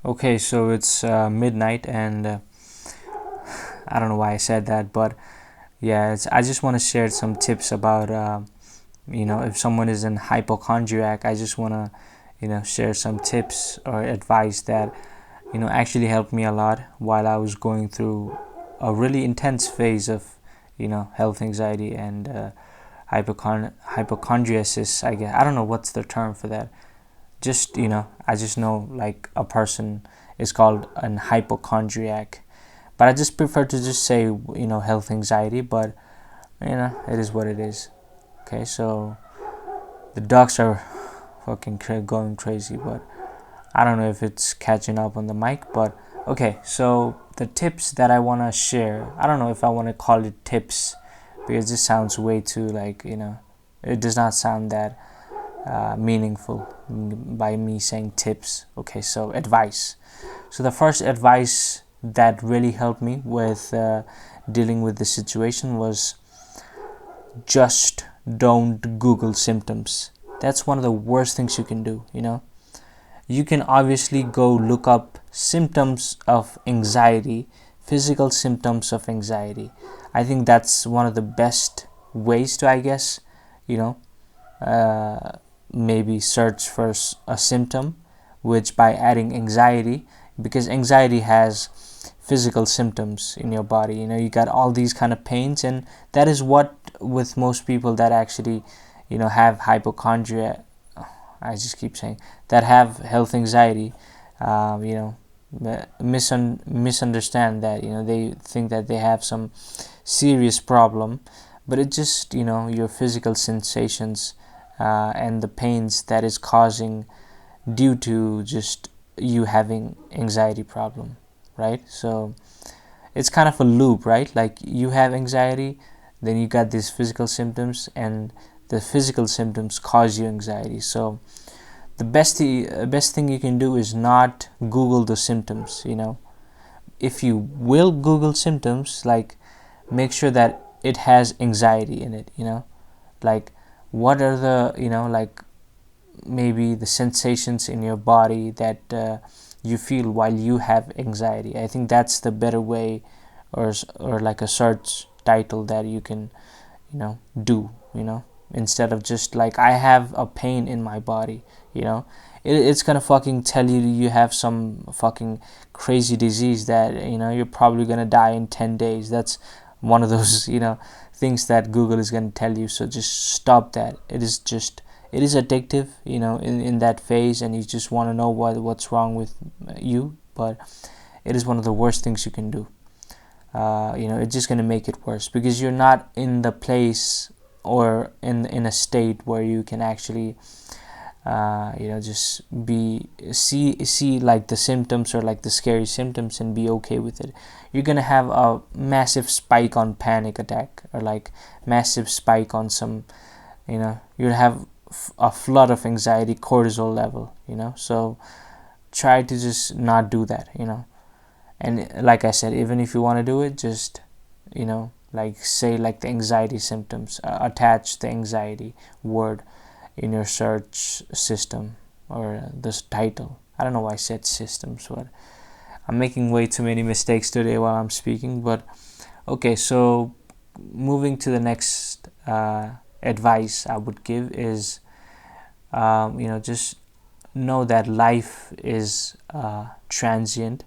Okay, so it's midnight, and I don't know why I said that, but yeah, I just want to share some tips about, if someone is in hypochondriac. I just want to, share some tips or advice that, actually helped me a lot while I was going through a really intense phase of, health anxiety and hypochondriasis. I guess I don't know what's the term for that. Just I just know like a person is called an hypochondriac, but I just prefer to just say health anxiety. But it is what it is. Okay, so the dogs are fucking going crazy, but I don't know if it's catching up on the mic. But okay, so the tips that I want to share, I don't know if I want to call it tips, because this sounds way too like, it does not sound that meaningful by me saying tips. Okay, so advice. So the first advice that really helped me with dealing with the situation was just don't Google symptoms. That's one of the worst things you can do. You can obviously go look up symptoms of anxiety, physical symptoms of anxiety. I think that's one of the best ways to, I guess, you know maybe search for a symptom, which by adding anxiety, because anxiety has physical symptoms in your body. You got all these kind of pains, and that is what, with most people that actually have hypochondria, I just keep saying, that have health anxiety, misunderstand that. They think that they have some serious problem, but it's just your physical sensations and the pains that is causing due to just you having anxiety problem, right? So it's kind of a loop, right? Like you have anxiety, then you got these physical symptoms, and the physical symptoms cause you anxiety. So the best thing you can do is not Google the symptoms. If you will Google symptoms, like, make sure that it has anxiety in it. Like, what are the like, maybe the sensations in your body that you feel while you have anxiety. I think that's the better way, or like a search title that you can do, instead of just like, I have a pain in my body. It's gonna fucking tell you have some fucking crazy disease that you're probably gonna die in 10 days. That's one of those things that Google is gonna tell you. So just stop that. It is addictive, in that phase, and you just want to know what's wrong with you. But it is one of the worst things you can do. It's just going to make it worse, because you're not in the place or in a state where you can actually just see like the symptoms, or like the scary symptoms, and be okay with it. You're gonna have a massive spike on panic attack, or like massive spike on some, you'll have a flood of anxiety, cortisol level. So try to just not do that. And like I said, even if you want to do it, just like, say like the anxiety symptoms, attach the anxiety word in your search system, or this title. I don't know why I said systems, but I'm making way too many mistakes today while I'm speaking. But okay, so moving to the next advice I would give is, just know that life is transient,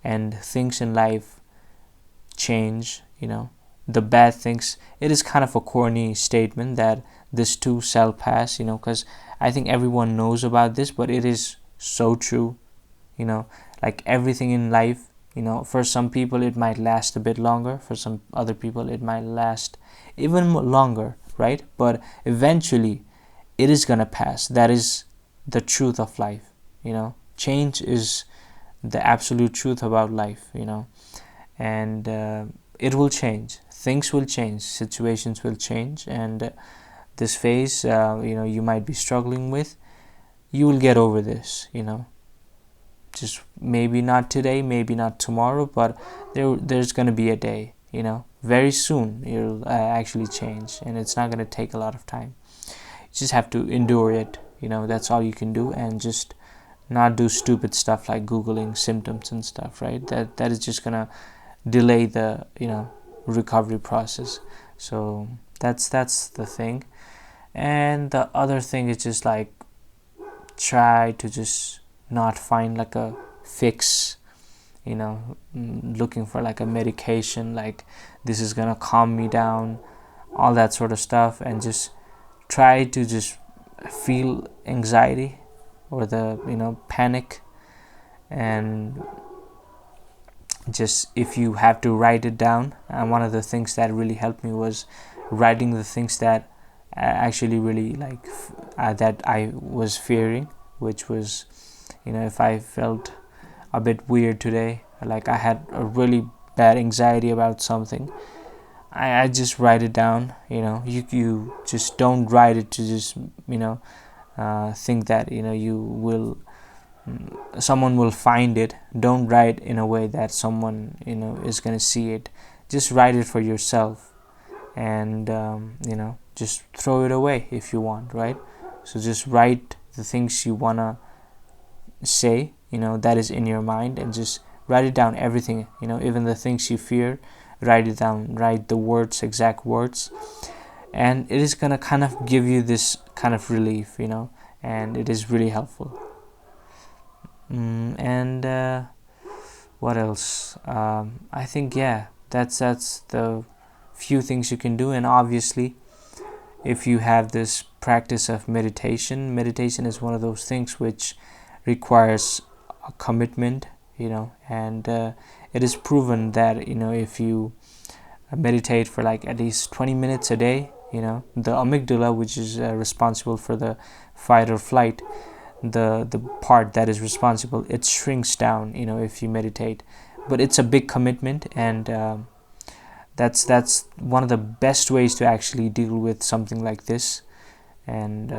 and things in life change. The bad things, it is kind of a corny statement that this too shall pass, because I think everyone knows about this, but it is so true. Like everything in life, for some people it might last a bit longer, for some other people it might last even longer, right? But eventually it is gonna pass. That is the truth of life. Change is the absolute truth about life. And it will change, things will change, situations will change, and this phase you might be struggling with, you will get over this. Just maybe not today, maybe not tomorrow, but there's going to be a day, very soon you'll actually change, and it's not going to take a lot of time. You just have to endure it. That's all you can do, and just not do stupid stuff like googling symptoms and stuff, right? That is just gonna delay the recovery process. So that's the thing. And the other thing is just like try to just not find like a fix, looking for like a medication, like this is gonna calm me down, all that sort of stuff, and just try to just feel anxiety or the panic, and just if you have to write it down. And one of the things that really helped me was writing the things that actually really that I was fearing, which was if I felt a bit weird today, like I had a really bad anxiety about something, I just write it down. You just don't write it to just think that you will someone will find it. Don't write in a way that someone is going to see it. Just write it for yourself, and just throw it away if you want, right? So just write the things you want to say, that is in your mind, and just write it down, everything, even the things you fear. Write it down, write the words, exact words, and it is going to kind of give you this kind of relief, and it is really helpful. And what else? I think, yeah, that's the few things you can do. And obviously, if you have this practice of meditation is one of those things which requires a commitment, and it is proven that if you meditate for like at least 20 minutes a day, the amygdala, which is responsible for the fight or flight, the part that is responsible, it shrinks down if you meditate. But it's a big commitment, and that's one of the best ways to actually deal with something like this. And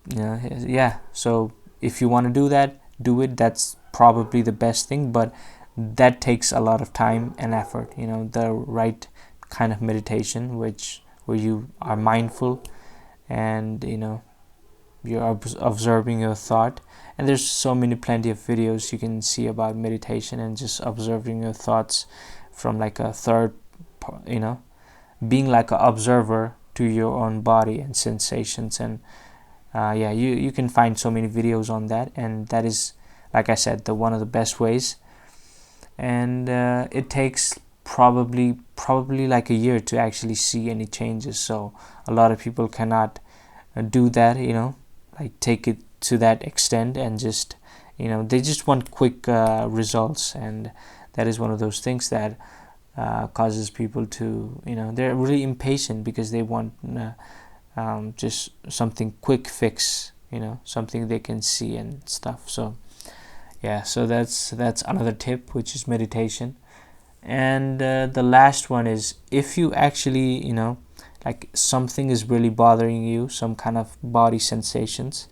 yeah, so if you want to do that, do it. That's probably the best thing, but that takes a lot of time and effort. The right kind of meditation, where you are mindful, and you're observing your thought. And there's plenty of videos you can see about meditation and just observing your thoughts from like a third, being like an observer to your own body and sensations. And you can find so many videos on that, and that is, like I said, the one of the best ways. And it takes probably like a year to actually see any changes. So a lot of people cannot do that, like take it to that extent, and just they just want quick results. And that is one of those things that causes people to they're really impatient, because they want just something quick fix, something they can see and stuff. So yeah, so that's another tip, which is meditation. And the last one is, if you actually like something is really bothering you, some kind of body sensations,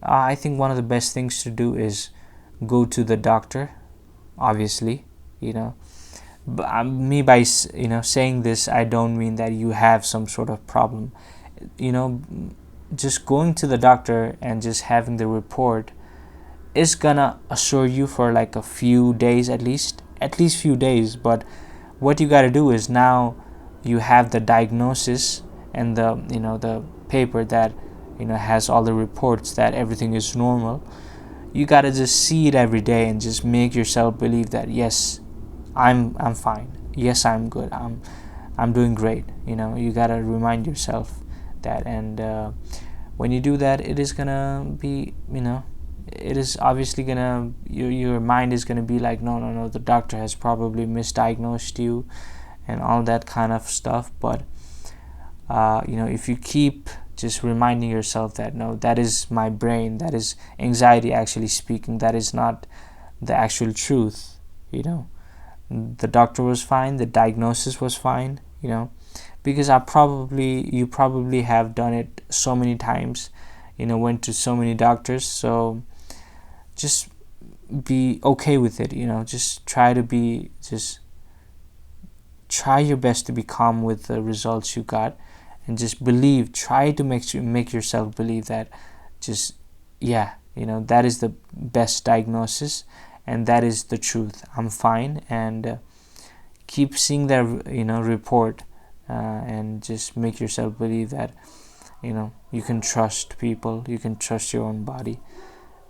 I think one of the best things to do is go to the doctor. Obviously, but me by saying this, I don't mean that you have some sort of problem. Just going to the doctor and just having the report is gonna assure you for like a few days, at least few days. But what you got to do is, now you have the diagnosis and the paper that has all the reports that everything is normal. You got to just see it every day and just make yourself believe that, yes, I'm fine, yes, I'm good, I'm doing great. You got to remind yourself that. And when you do that, it is gonna be it is obviously gonna, your mind is gonna be like, no, the doctor has probably misdiagnosed you and all that kind of stuff. But if you keep just reminding yourself that, no, that is my brain, that is anxiety actually speaking, that is not the actual truth. The doctor was fine, the diagnosis was fine, because you probably have done it so many times, went to so many doctors. So just be okay with it. Just try your best to be calm with the results you got, and just try to make yourself believe that just yeah, that is the best diagnosis, and that is the truth. I'm fine. And keep seeing that report, and just make yourself believe that you can trust people, you can trust your own body.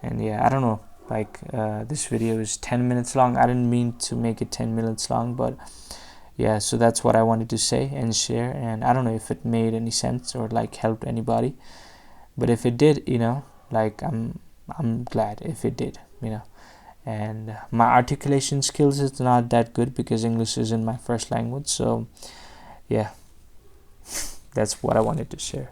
And yeah, I don't know, like this video is 10 minutes long. I didn't mean to make it 10 minutes long, but yeah, so that's what I wanted to say and share. And I don't know if it made any sense or like helped anybody, but if it did, like I'm glad if it did. And my articulation skills is not that good because English isn't my first language. So yeah, that's what I wanted to share.